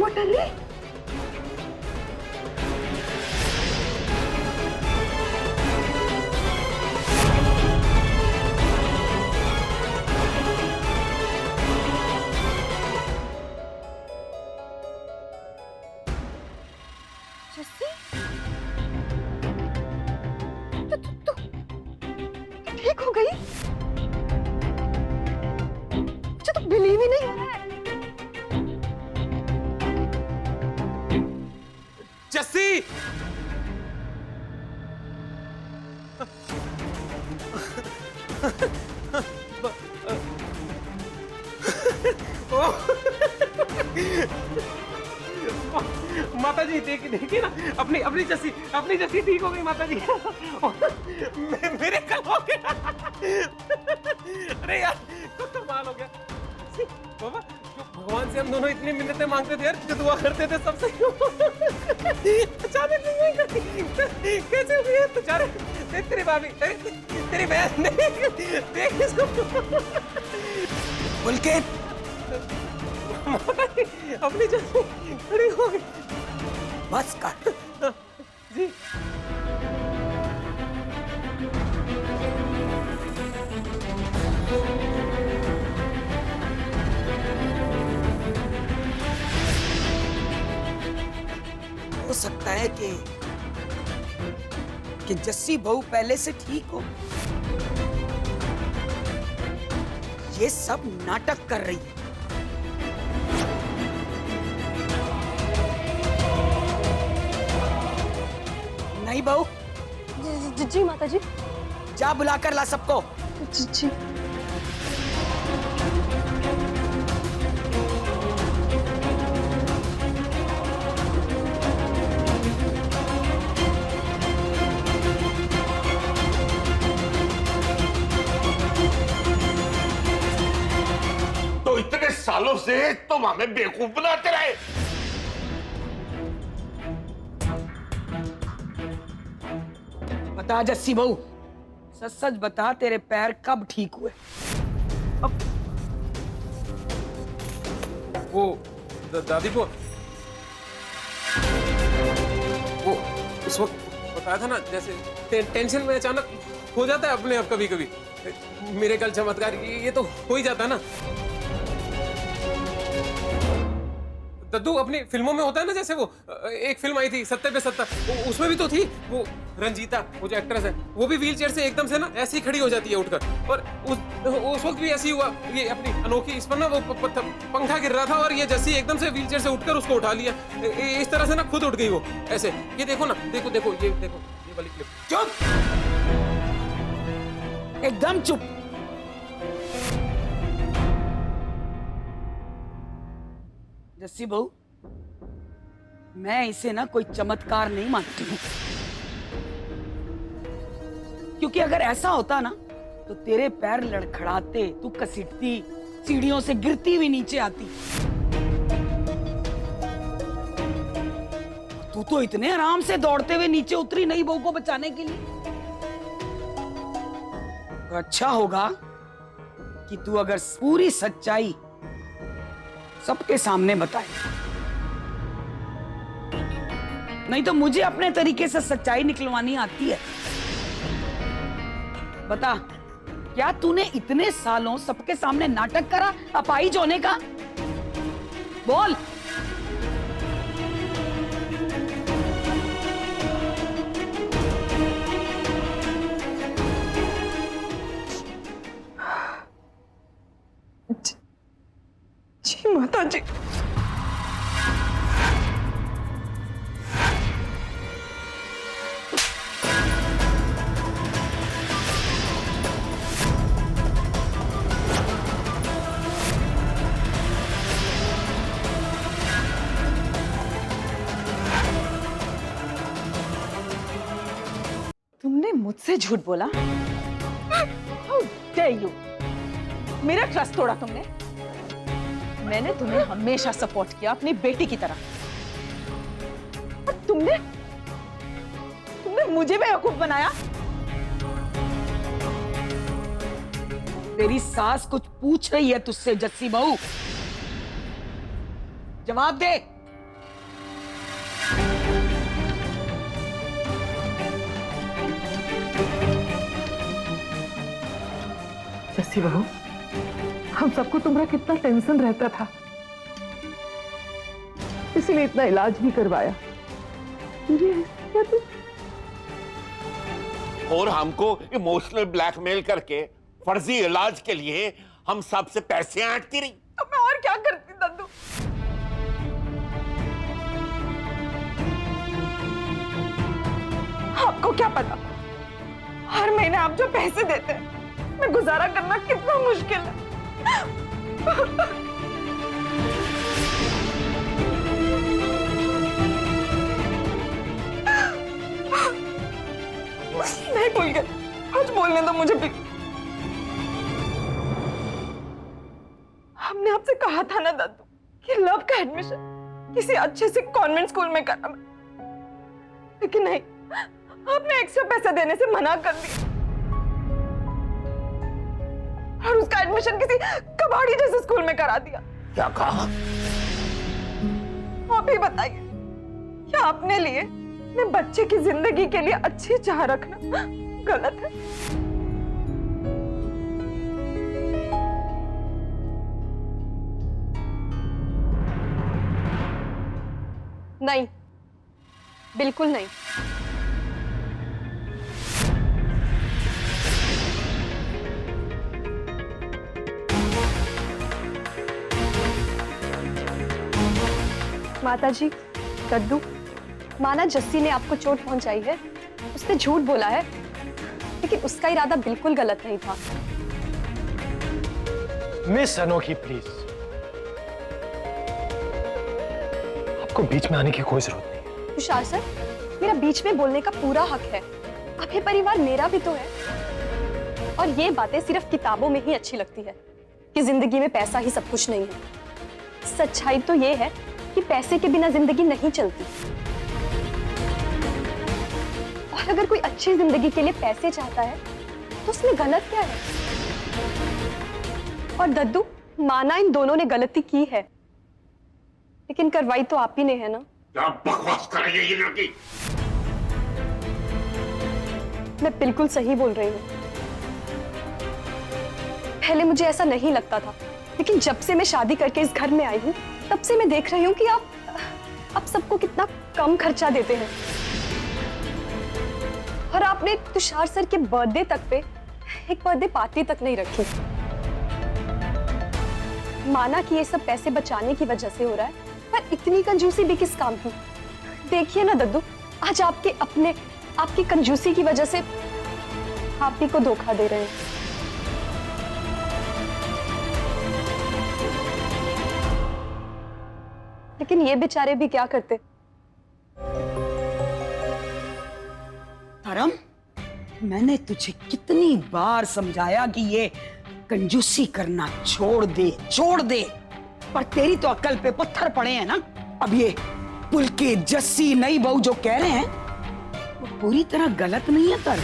Attorney, ठीक हो गई? मुझे तो बिलीव ही नहीं हो रहा है। जस्सी, माता जी देखिए ना, अपनी अपनी जस्सी ठीक हो गई माता जी। मेरे कल हो गया। अरे यार कमाल हो गया बाबा, जो भगवान से हम दोनों इतनी मिन्नतें मांगते थे यार, जो दुआ करते थे सब सही हो। अचानक कैसे हो गया बेचारे। तेरी भाभी, तेरी बहन, देख इसको। पुलकित, अपनी जस्सी खड़ी हो गई। बस कर। जी हो सकता है कि जस्सी बहू पहले से ठीक हो, ये सब नाटक कर रही है। नहीं बहू? जी माता जी। जा बुलाकर ला सबको। जी। तो इतने सालों से तुम हमें बेवकूफ बनाते रहे। बता जस्सी बहू, सच सच बता, तेरे पैर कब ठीक हुए? वो दादी को वो उस वक्त बताया था ना, जैसे टेंशन में अचानक हो जाता है अपने आप कभी कभी। मेरे कल चमत्कार ये तो हो ही जाता है ना। दद्दू अपनी फिल्मों में होता है ना, जैसे वो एक फिल्म आई थी सत्ते पे सत्ता, उसमें भी तो थी वो रंजीता, वो जो एक्ट्रेस है, वो भी व्हीलचेयर से एकदम से ना ऐसे ही खड़ी हो जाती है उठकर। और उस वक्त भी ऐसी हुआ, ये अपनी अनोखी, इस पर ना वो पंखा गिर रहा था और ये जस्सी एकदम से व्हीलचेयर से उठकर उसको उठा लिया। इस तरह से ना खुद उठ गई वो ऐसे। ये देखो ना, देखो देखो, ये देखो, ये वाली क्लिप। चुप, एकदम चुप। जस्सी बहू, मैं इसे ना कोई चमत्कार नहीं मानती हूँ, क्योंकि अगर ऐसा होता ना तो तेरे पैर लड़खड़ाते, तू कसीटती, सीढ़ियों से गिरती हुई नीचे आती। तू तो इतने आराम से दौड़ते हुए नीचे उतरी नई बहू को बचाने के लिए। तो अच्छा होगा कि तू अगर पूरी सच्चाई सबके सामने बताए, नहीं तो मुझे अपने तरीके से सच्चाई निकलवानी आती है। बता, क्या तूने इतने सालों सबके सामने नाटक करा अपाहिज होने का? बोल। जी माता जी। तुमने मुझसे झूठ बोला? How dare you? मेरा ट्रस्ट तोड़ा तुमने। मैंने तुम्हें हमेशा सपोर्ट किया अपनी बेटी की तरह, और तुमने मुझे बेवकूफ बनाया। तेरी सास कुछ पूछ रही है तुझसे जस्सी बहू, जवाब दे। अच्छी बहू, हम सबको तुम्हारा कितना टेंशन रहता था, इसलिए इतना इलाज भी करवाया। ये क्या तू? और हमको इमोशनल ब्लैकमेल करके फर्जी इलाज के लिए हम सबसे पैसे ऐंठती रही। तो मैं और क्या करती दद्दू? आपको क्या पता, हर महीने आप जो पैसे देते हैं, मैं गुजारा करना कितना मुश्किल है। नहीं भूल गए, कुछ बोलने दो मुझे भी। हमने आपसे कहा था ना दादू कि लव का एडमिशन किसी अच्छे से कॉन्वेंट स्कूल में करा, लेकिन नहीं, आपने एक्स्ट्रा पैसा देने से मना कर दिया और उसका एडमिशन किसी कबाड़ी जैसे स्कूल में करा दिया। क्या कहा? आप ही बताइए, क्या अपने लिए, अपने बच्चे की जिंदगी के लिए अच्छी चाह रखना गलत है? नहीं, बिल्कुल नहीं। माताजी, दद्दू, माना जस्सी ने आपको चोट पहुंचाई है, उसने झूठ बोला है, लेकिन उसका इरादा बिल्कुल गलत नहीं था। मिस अनोखी प्लीज, आपको बीच में आने की कोई जरूरत नहीं है। तुषार सर, मेरा बीच में बोलने का पूरा हक है। आपके परिवार मेरा भी तो है, और ये बातें सिर्फ किताबों में ही अच्छी लगती है कि जिंदगी में पैसा ही सब कुछ नहीं है। सच्चाई तो ये है कि पैसे के बिना जिंदगी नहीं चलती, और अगर कोई अच्छी जिंदगी के लिए पैसे चाहता है तो उसमें गलत क्या है? और दद्दू, माना इन दोनों ने गलती की है, लेकिन करवाई तो आप ही ने है ना। क्या बकवास कर रही है ये लड़की? मैं बिल्कुल सही बोल रही हूँ। पहले मुझे ऐसा नहीं लगता था, लेकिन जब से मैं शादी करके इस घर में आई हूँ, तब से मैं देख रही हूँ कि आप सबको कितना कम खर्चा देते हैं। और आपने तुषार सर के बर्थडे तक पे एक बर्थडे पार्टी तक नहीं रखी। माना कि ये सब पैसे बचाने की वजह से हो रहा है, पर इतनी कंजूसी भी किस काम की? देखिए ना दद्दू, आज आपकी कंजूसी की वजह से आप ही को धोखा दे रहे हैं। लेकिन ये बेचारे भी क्या करते? धर्म, मैंने तुझे कितनी बार समझाया कि ये कंजूसी करना छोड़ दे, पर तेरी तो अक्ल पे पत्थर पड़े हैं ना। अब ये पुलके जस्सी नई बहू जो कह रहे हैं वो पूरी तरह गलत नहीं है। धर्म,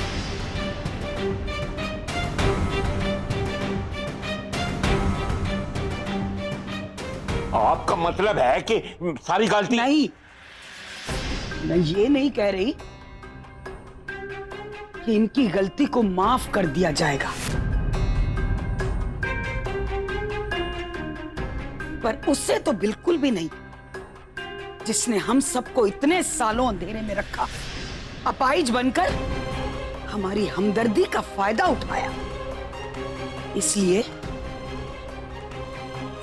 आपका मतलब है कि सारी गलती? नहीं, मैं ये नहीं कह रही कि इनकी गलती को माफ कर दिया जाएगा, पर उससे तो बिल्कुल भी नहीं। जिसने हम सबको इतने सालों अंधेरे में रखा, अपाहिज बनकर हमारी हमदर्दी का फायदा उठाया, इसलिए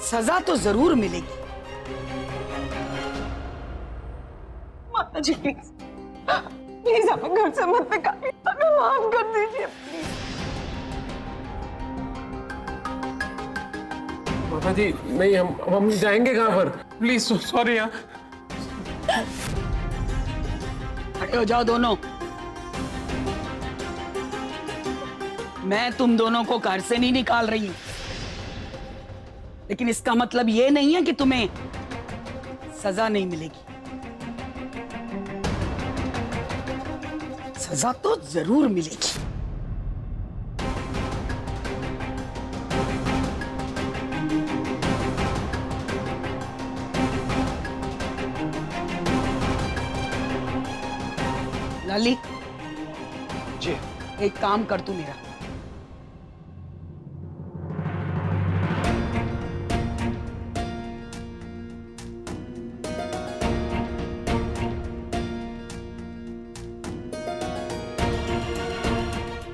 सजा तो जरूर मिलेगी। माता जी प्लीज, प्लीज हमें घर से मत निकालिए, हमें माफ कर दीजिए प्लीज। माता जी नहीं, हम जाएंगे कहाँ पर? प्लीज सॉरी यार। खड़े हो जाओ दोनों। मैं तुम दोनों को घर से नहीं निकाल रही हूं, लेकिन इसका मतलब ये नहीं है कि तुम्हें सजा नहीं मिलेगी। सजा तो जरूर मिलेगी। लाली जी। एक काम कर तू मेरा,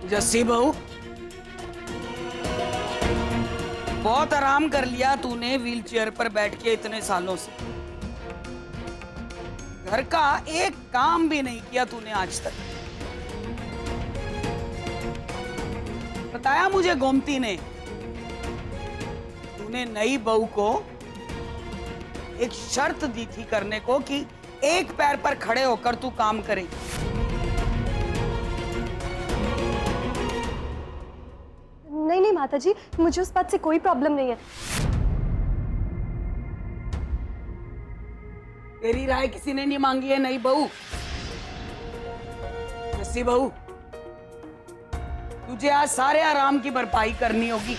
जस्सी बहू, बहुत आराम कर लिया तूने व्हील चेयर पर बैठ के इतने सालों से। घर का एक काम भी नहीं किया तूने आज तक। बताया मुझे गोमती ने, तूने नई बहू को एक शर्त दी थी करने को कि एक पैर पर खड़े होकर तू काम करेगी। नहीं नहीं माता जी, मुझे उस बात से कोई प्रॉब्लम नहीं है। तेरी राय किसी ने नहीं मांगी है नई बहू। जस्सी बहू, तुझे आज सारे आराम की भरपाई करनी होगी।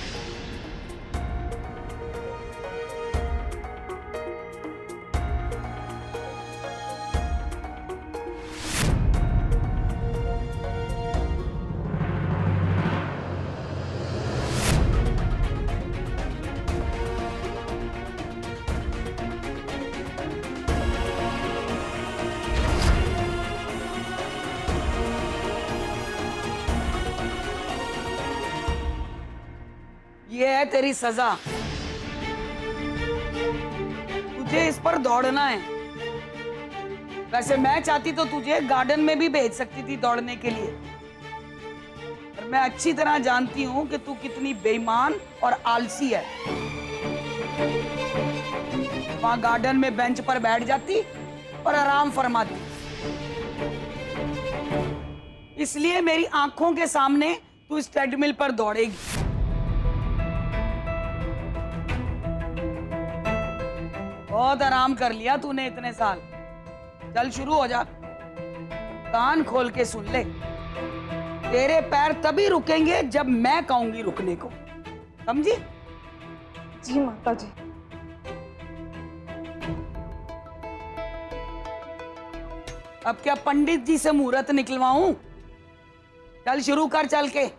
ये है तेरी सजा। तुझे इस पर दौड़ना है। वैसे मैं चाहती तो तुझे गार्डन में भी भेज सकती थी दौड़ने के लिए, पर मैं अच्छी तरह जानती हूं कि तू कितनी बेईमान और आलसी है। वहां गार्डन में बेंच पर बैठ जाती और आराम फरमाती। इसलिए मेरी आंखों के सामने तू इस ट्रेडमिल पर दौड़ेगी। बहुत आराम कर लिया तूने इतने साल। चल शुरू हो जा। कान खोल के सुन ले, तेरे पैर तभी रुकेंगे जब मैं कहूंगी रुकने को, समझी? जी माता जी। अब क्या पंडित जी से मुहूर्त निकलवाऊं? चल शुरू कर चल के।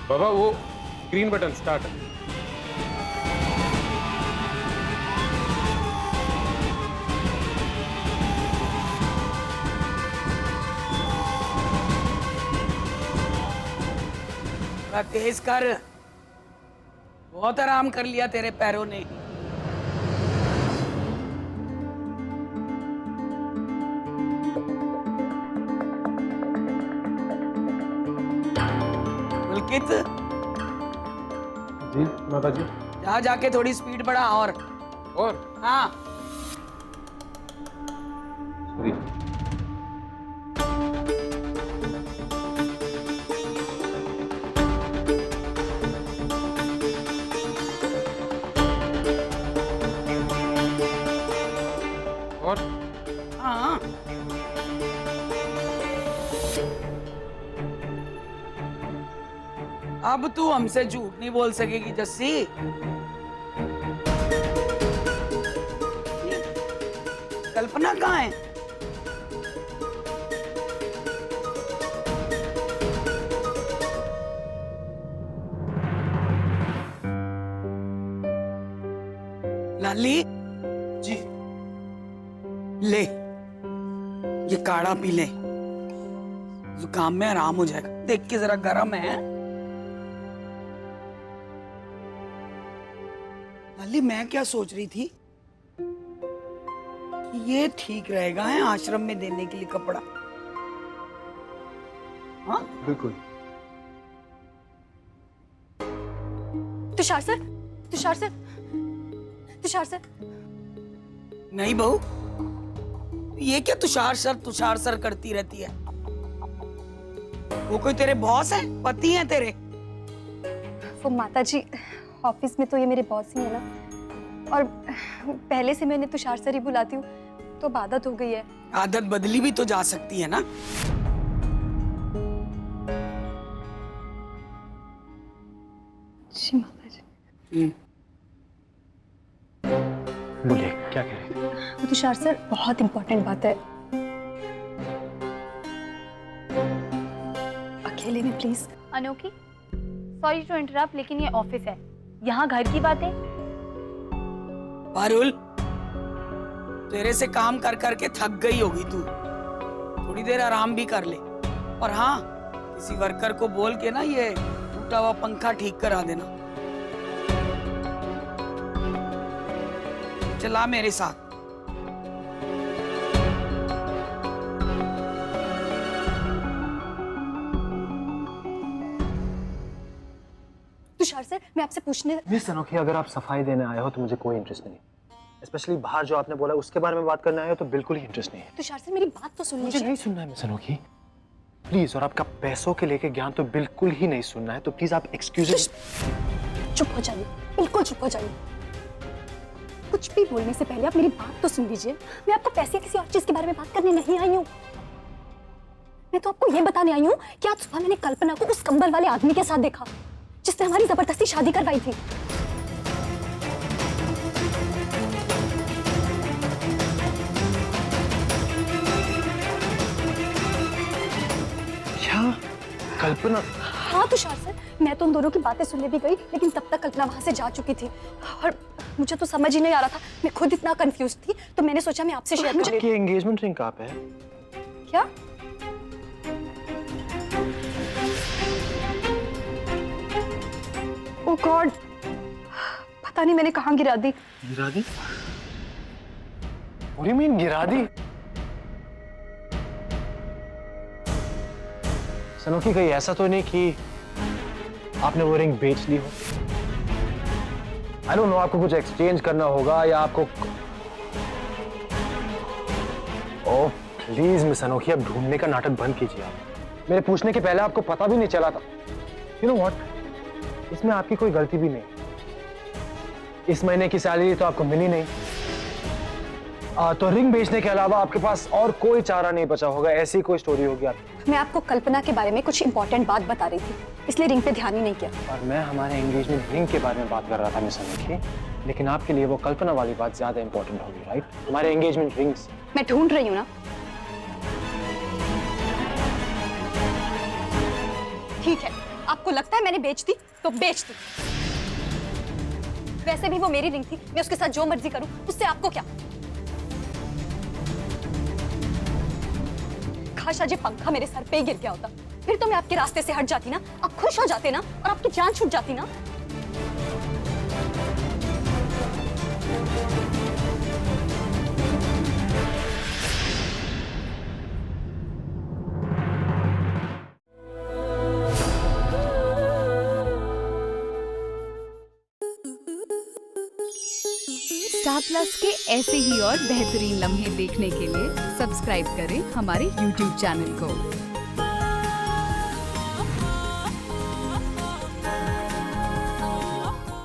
बाबा वो ग्रीन बटन स्टार्ट। थोड़ा तेज कर। बहुत आराम कर लिया तेरे पैरों ने। पुलकित, जी माता जी। जा जाके थोड़ी स्पीड बढ़ा और हाँ। सॉरी। और हाँ अब तू हमसे झूठ नहीं बोल सकेगी जस्सी। कल्पना कहाँ है? लाली जी ले, ये काढ़ा पी ले, जुकाम में आराम हो जाएगा। देख के जरा गर्म है। लाली मैं क्या सोच रही थी कि ये ठीक रहेगा है आश्रम में देने के लिए कपड़ा। हाँ बिल्कुल। Tushar sir, Tushar sir, Tushar sir. नहीं बहू, ये क्या तुषार सर करती रहती है? वो कोई तेरे बॉस है, पति हैं तेरे? वो माता जी, ऑफिस में तो ये मेरे बॉस ही है ना, और पहले से मैं इन्हें तुषार सर ही बुलाती हूँ, तो अब आदत हो गई है। आदत बदली भी तो जा सकती है ना। बोलिए क्या कह रही थी? तुषार सर, बहुत इंपॉर्टेंट बात है, अकेले में प्लीज। अनोखी, सॉरी टू इंटरप्ट, लेकिन ये ऑफिस है, यहाँ घर की बात है। पारुल, तेरे से काम कर करके थक गई होगी तू, थोड़ी देर आराम भी कर ले। और हाँ, किसी वर्कर को बोल के ना ये टूटा हुआ पंखा ठीक करा देना। चला मेरे साथ। तुषार सर, मैं आपसे पूछने। मिस अनोखी, अगर आप सफाई देने आए हो तो मुझे कोई इंटरेस्ट नहीं, स्पेशली बाहर जो आपने बोला उसके बारे में बात करने आए हो तो बिल्कुल ही इंटरेस्ट नहीं है। तुषार सर, मेरी बात तो सुन मुझे लीजिए। नहीं सुनना है मिस अनोखी, प्लीज। और आपका पैसों के लेके ज्ञान तो बिल्कुल ही नहीं सुनना है, तो प्लीज आप एक्सक्यूज। चुप हो जाइए, बिल्कुल चुप हो जाइए। कुछ भी बोलने से पहले आप मेरी बात तो सुन लीजिए। मैं आपको पैसे या किसी और चीज के बारे में बात करने नहीं आई हूँ। मैं तो आपको ये बताने आई हूँ कि आज सुबह मैंने कल्पना को उस कंबल वाले आदमी के साथ देखा जिसने हमारी जबरदस्ती शादी करवाई थी। क्या कल्पना? हाँ तुषार सर, मैं तो उन दोनों की बातें सुनने भी गई, लेकिन तब तक कल्पना वहां से जा चुकी थी और मुझे तो समझ ही नहीं आ रहा था। मैं खुद इतना कंफ्यूज थी, तो मैंने सोचा मैं आपसे शेयर कर। आपकी एंगेजमेंट रिंग कहाँ पे है? क्या? ओह गॉड, पता नहीं मैंने कहाँ गिरा दी। गिरा दी? What do you mean गिरा दी? सनोखी, कहीं ऐसा तो नहीं कि आपने वो रिंग बेच ली हो? I don't know, आपको कुछ एक्सचेंज करना होगा या आपको। ओह प्लीज मिस अनोखी, अब ढूंढने का नाटक बंद कीजिए आप। मेरे पूछने के पहले आपको पता भी नहीं चला था। You know what? इसमें आपकी कोई गलती भी नहीं। इस महीने की सैलरी तो आपको मिली नहीं, तो रिंग बेचने के अलावा आपके पास और कोई चारा नहीं बचा होगा, ऐसी कोई स्टोरी होगी आपकी। मैं आपको कल्पना के बारे में कुछ इंपॉर्टेंट बात बता रही थी, इसलिए रिंग पे ध्यान ही नहीं किया। और मैं हमारे एंगेजमेंट रिंग के बारे में बात कर रहा था मिस अनोखी, लेकिन आपके लिए वो कल्पना वाली बात ज्यादा इंपॉर्टेंट होगी, राइट? हमारे एंगेजमेंट रिंग्स। मैं ढूंढ रही हूँ ना। ठीक है, आपको लगता है मैंने बेच दी तो बेच दी। वैसे भी वो मेरी रिंग थी, मैं उसके साथ जो मर्जी करूं, उससे आपको क्या? काश आज ये पंखा मेरे सर पे ही गिर गया होता, फिर तो मैं आपके रास्ते से हट जाती ना, आप खुश हो जाते ना और आपकी जान छूट जाती ना। स्टार प्लस के ऐसे ही और बेहतरीन लम्हे देखने के लिए सब्सक्राइब करें हमारे YouTube चैनल को।